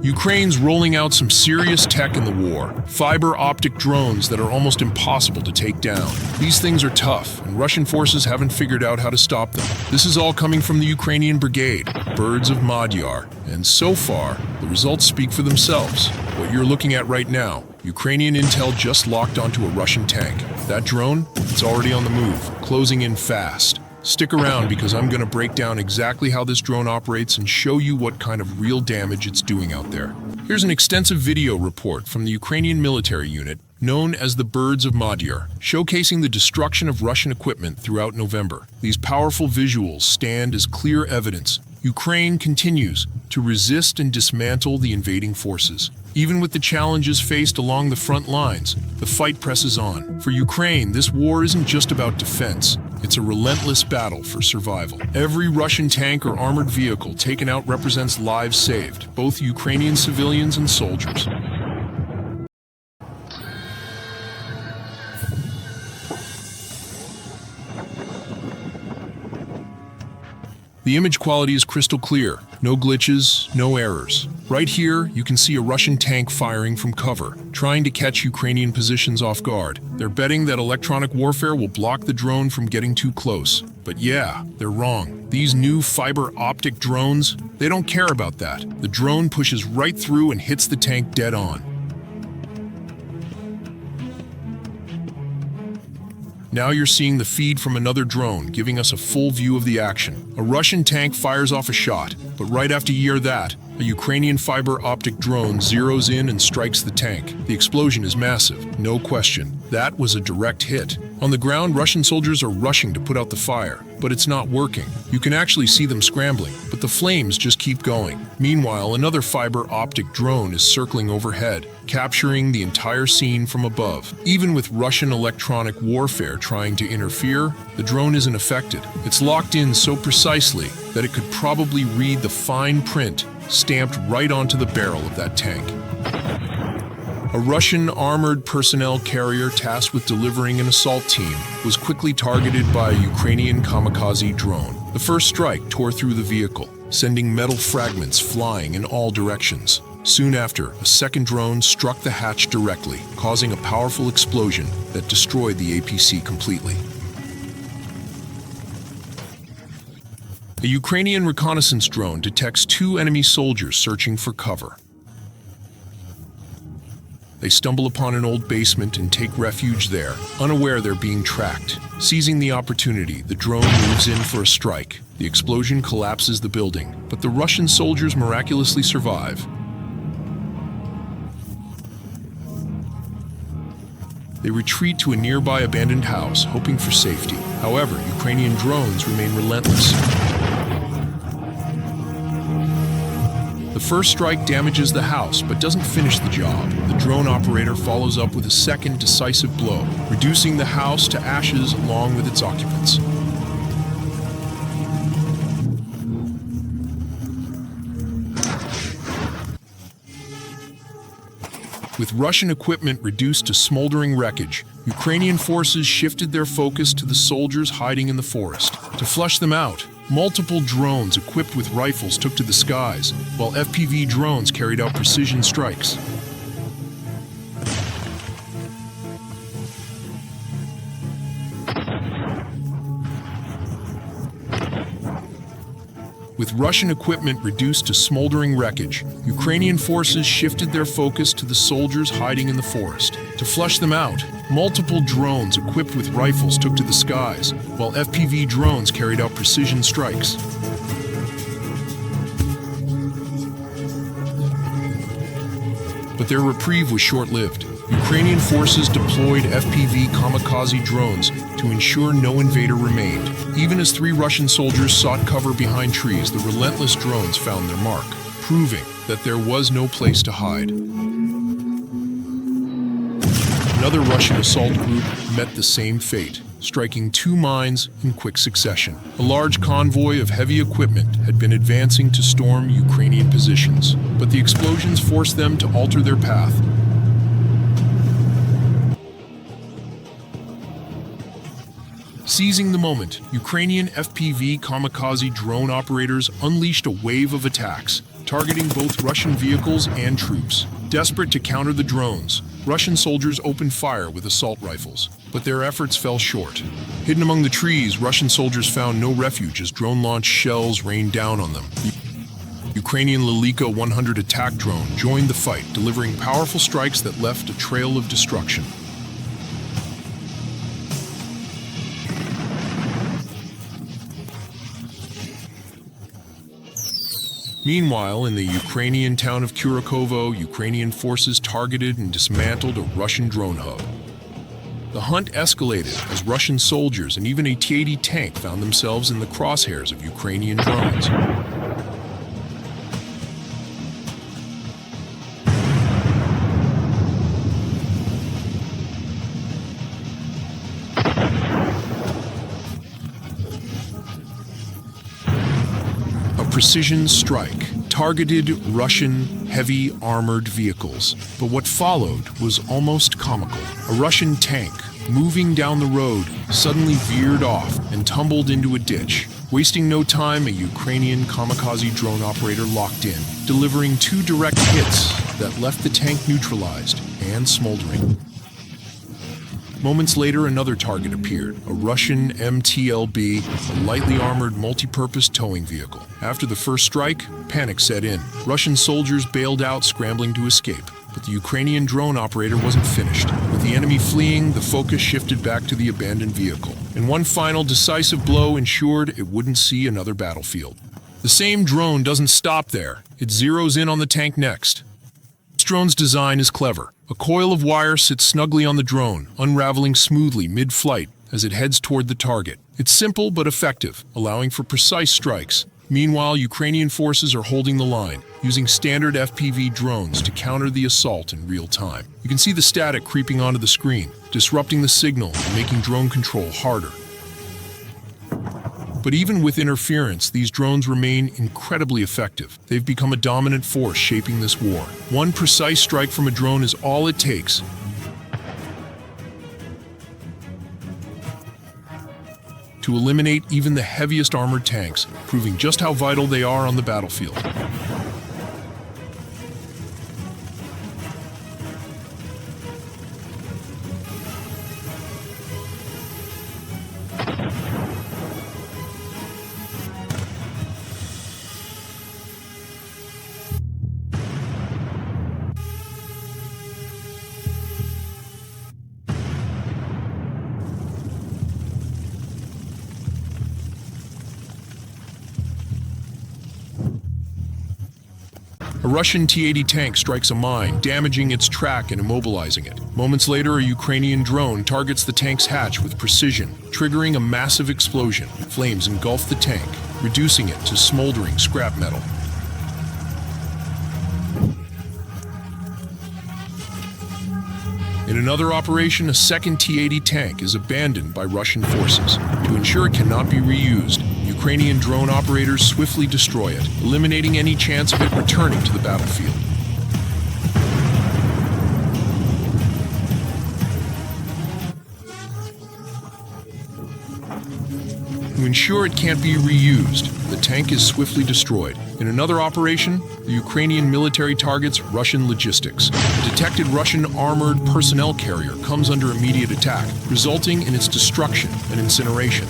Ukraine's rolling out some serious tech in the war, fiber-optic drones that are almost impossible to take down. These things are tough, and Russian forces haven't figured out how to stop them. This is all coming from the Ukrainian brigade, birds of Magyara, and so far, the results speak for themselves. What you're looking at right now, Ukrainian intel just locked onto a Russian tank. That drone, it's already on the move, closing in fast. Stick around because I'm going to break down exactly how this drone operates and show you what kind of real damage it's doing out there. Here's an extensive video report from the Ukrainian military unit known as the Birds of Magyara, showcasing the destruction of Russian equipment throughout November. These powerful visuals stand as clear evidence Ukraine continues to resist and dismantle the invading forces. Even with the challenges faced along the front lines, the fight presses on. For Ukraine, this war isn't just about defense. It's a relentless battle for survival. Every Russian tank or armored vehicle taken out represents lives saved, both Ukrainian civilians and soldiers. The image quality is crystal clear. No glitches, no errors. Right here, you can see a Russian tank firing from cover, trying to catch Ukrainian positions off guard. They're betting that electronic warfare will block the drone from getting too close. But yeah, they're wrong. These new fiber-optic drones, they don't care about that. The drone pushes right through and hits the tank dead on. Now you're seeing the feed from another drone, giving us a full view of the action. A Russian tank fires off a shot, but right after you hear that, a Ukrainian fiber-optic drone zeroes in and strikes the tank. The explosion is massive, no question. That was a direct hit. On the ground, Russian soldiers are rushing to put out the fire, but it's not working. You can actually see them scrambling, but the flames just keep going. Meanwhile, another fiber-optic drone is circling overhead, capturing the entire scene from above. Even with Russian electronic warfare trying to interfere, the drone isn't affected. It's locked in so precisely that it could probably read the fine print stamped right onto the barrel of that tank. A Russian armored personnel carrier tasked with delivering an assault team was quickly targeted by a Ukrainian kamikaze drone. The first strike tore through the vehicle, sending metal fragments flying in all directions. Soon after, a second drone struck the hatch directly, causing a powerful explosion that destroyed the APC completely. A Ukrainian reconnaissance drone detects two enemy soldiers searching for cover. They stumble upon an old basement and take refuge there, unaware they're being tracked. Seizing the opportunity, the drone moves in for a strike. The explosion collapses the building, but the Russian soldiers miraculously survive. They retreat to a nearby abandoned house, hoping for safety. However, Ukrainian drones remain relentless. The first strike damages the house, but doesn't finish the job. The drone operator follows up with a second decisive blow, reducing the house to ashes along with its occupants. With Russian equipment reduced to smoldering wreckage, Ukrainian forces shifted their focus to the soldiers hiding in the forest. To flush them out, multiple drones equipped with rifles took to the skies, while FPV drones carried out precision strikes. With Russian equipment reduced to smoldering wreckage, Ukrainian forces shifted their focus to the soldiers hiding in the forest. To flush them out, multiple drones equipped with rifles took to the skies, while FPV drones carried out precision strikes. But their reprieve was short-lived. Ukrainian forces deployed FPV kamikaze drones to ensure no invader remained. Even as 3 Russian soldiers sought cover behind trees, the relentless drones found their mark, proving that there was no place to hide. Another Russian assault group met the same fate, striking 2 mines in quick succession. A large convoy of heavy equipment had been advancing to storm Ukrainian positions, but the explosions forced them to alter their path. Seizing the moment, Ukrainian FPV kamikaze drone operators unleashed a wave of attacks, targeting both Russian vehicles and troops. Desperate to counter the drones, Russian soldiers opened fire with assault rifles, but their efforts fell short. Hidden among the trees, Russian soldiers found no refuge as drone-launched shells rained down on them. Ukrainian Lelika 100 attack drone joined the fight, delivering powerful strikes that left a trail of destruction. Meanwhile, in the Ukrainian town of Kurikovo, Ukrainian forces targeted and dismantled a Russian drone hub. The hunt escalated as Russian soldiers and even a T-80 tank found themselves in the crosshairs of Ukrainian drones. Precision strike targeted Russian heavy armored vehicles, but what followed was almost comical. A Russian tank, moving down the road, suddenly veered off and tumbled into a ditch. Wasting no time, a Ukrainian kamikaze drone operator locked in, delivering 2 direct hits that left the tank neutralized and smoldering. Moments later, another target appeared, a Russian MTLB, a lightly armored multi-purpose towing vehicle. After the first strike, panic set in. Russian soldiers bailed out, scrambling to escape. But the Ukrainian drone operator wasn't finished. With the enemy fleeing, the focus shifted back to the abandoned vehicle. And one final decisive blow ensured it wouldn't see another battlefield. The same drone doesn't stop there. It zeroes in on the tank next. This drone's design is clever. A coil of wire sits snugly on the drone, unraveling smoothly mid-flight as it heads toward the target. It's simple but effective, allowing for precise strikes. Meanwhile, Ukrainian forces are holding the line, using standard FPV drones to counter the assault in real time. You can see the static creeping onto the screen, disrupting the signal and making drone control harder. But even with interference, these drones remain incredibly effective. They've become a dominant force shaping this war. One precise strike from a drone is all it takes to eliminate even the heaviest armored tanks, proving just how vital they are on the battlefield. A Russian T-80 tank strikes a mine, damaging its track and immobilizing it. Moments later, a Ukrainian drone targets the tank's hatch with precision, triggering a massive explosion. Flames engulf the tank, reducing it to smoldering scrap metal. In another operation, a second T-80 tank is abandoned by Russian forces. To ensure it cannot be reused, Ukrainian drone operators swiftly destroy it, eliminating any chance of it returning to the battlefield. To ensure it can't be reused, the tank is swiftly destroyed. In another operation, the Ukrainian military targets Russian logistics. A detected Russian armored personnel carrier comes under immediate attack, resulting in its destruction and incineration.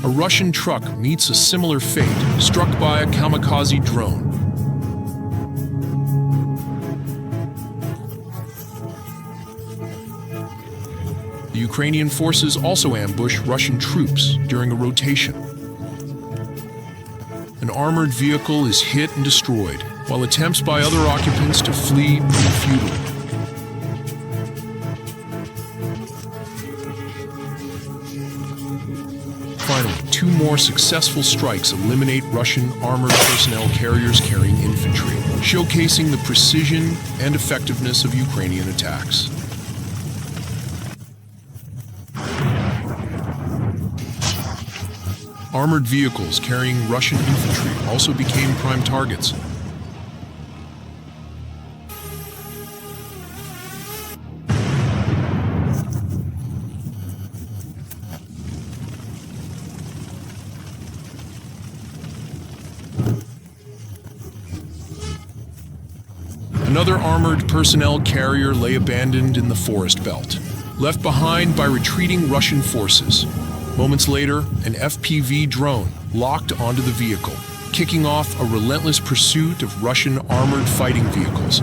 A Russian truck meets a similar fate, struck by a kamikaze drone. The Ukrainian forces also ambush Russian troops during a rotation. An armored vehicle is hit and destroyed, while attempts by other occupants to flee prove futile. Finally, 2 more successful strikes eliminate Russian armored personnel carriers carrying infantry, showcasing the precision and effectiveness of Ukrainian attacks. Armored vehicles carrying Russian infantry also became prime targets. Another armored personnel carrier lay abandoned in the forest belt, left behind by retreating Russian forces. Moments later, an FPV drone locked onto the vehicle, kicking off a relentless pursuit of Russian armored fighting vehicles.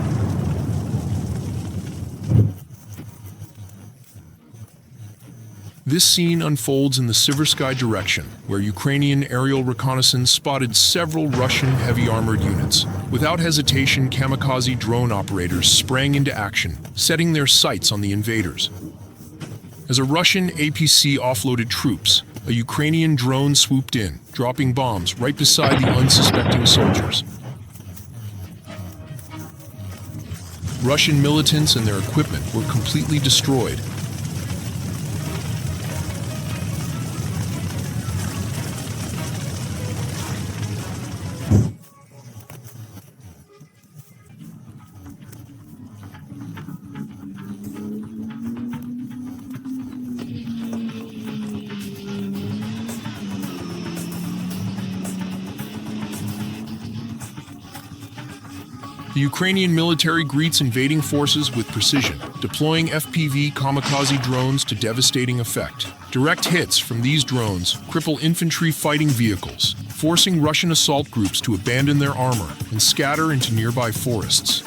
This scene unfolds in the Siversky direction, where Ukrainian aerial reconnaissance spotted several Russian heavy armored units. Without hesitation, kamikaze drone operators sprang into action, setting their sights on the invaders. As a Russian APC offloaded troops, a Ukrainian drone swooped in, dropping bombs right beside the unsuspecting soldiers. Russian militants and their equipment were completely destroyed. The Ukrainian military greets invading forces with precision, deploying FPV kamikaze drones to devastating effect. Direct hits from these drones cripple infantry fighting vehicles, forcing Russian assault groups to abandon their armor and scatter into nearby forests.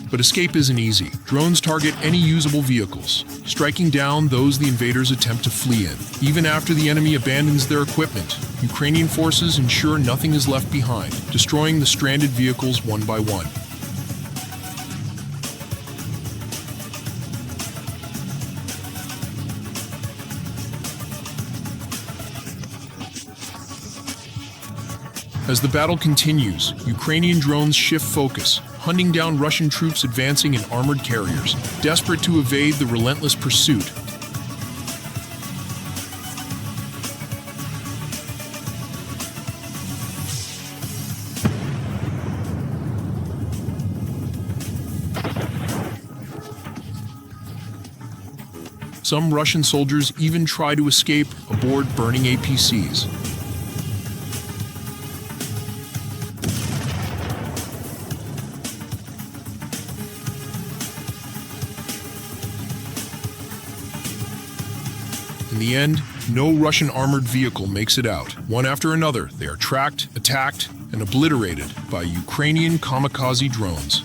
But escape isn't easy. Drones target any usable vehicles, striking down those the invaders attempt to flee in. Even after the enemy abandons their equipment, Ukrainian forces ensure nothing is left behind, destroying the stranded vehicles one by one. As the battle continues, Ukrainian drones shift focus, hunting down Russian troops advancing in armored carriers, desperate to evade the relentless pursuit. Some Russian soldiers even try to escape aboard burning APCs. In the end, no Russian armored vehicle makes it out. One after another, they are tracked, attacked, and obliterated by Ukrainian kamikaze drones.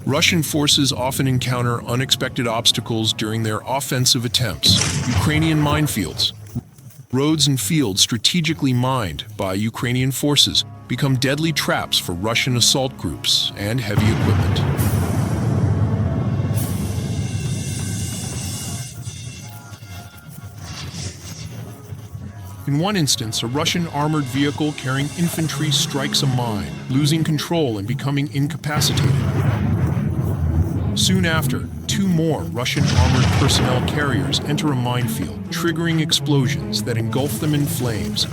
Russian forces often encounter unexpected obstacles during their offensive attempts. Ukrainian minefields, roads and fields strategically mined by Ukrainian forces, become deadly traps for Russian assault groups and heavy equipment. In one instance, a Russian armored vehicle carrying infantry strikes a mine, losing control and becoming incapacitated. Soon after, two more Russian armored personnel carriers enter a minefield, triggering explosions that engulf them in flames.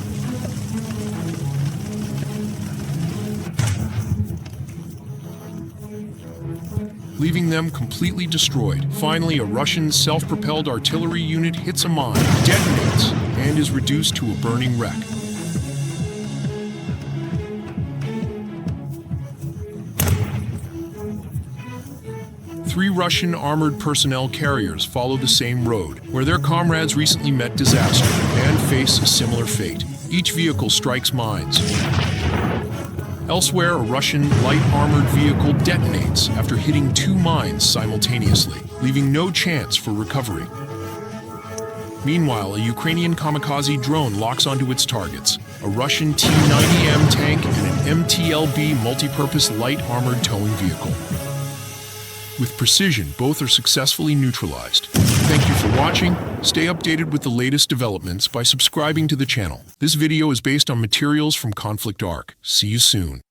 Leaving them completely destroyed. Finally, a Russian self-propelled artillery unit hits a mine, detonates, and is reduced to a burning wreck. Three Russian armored personnel carriers follow the same road, where their comrades recently met disaster and face a similar fate. Each vehicle strikes mines. Elsewhere, a Russian light armored vehicle detonates after hitting two mines simultaneously, leaving no chance for recovery. Meanwhile, a Ukrainian kamikaze drone locks onto its targets, a Russian T-90M tank and an MTLB multipurpose light armored towing vehicle. With precision, both are successfully neutralized. Thank you for watching. Stay updated with the latest developments by subscribing to the channel. This video is based on materials from Conflict Arc. See you soon.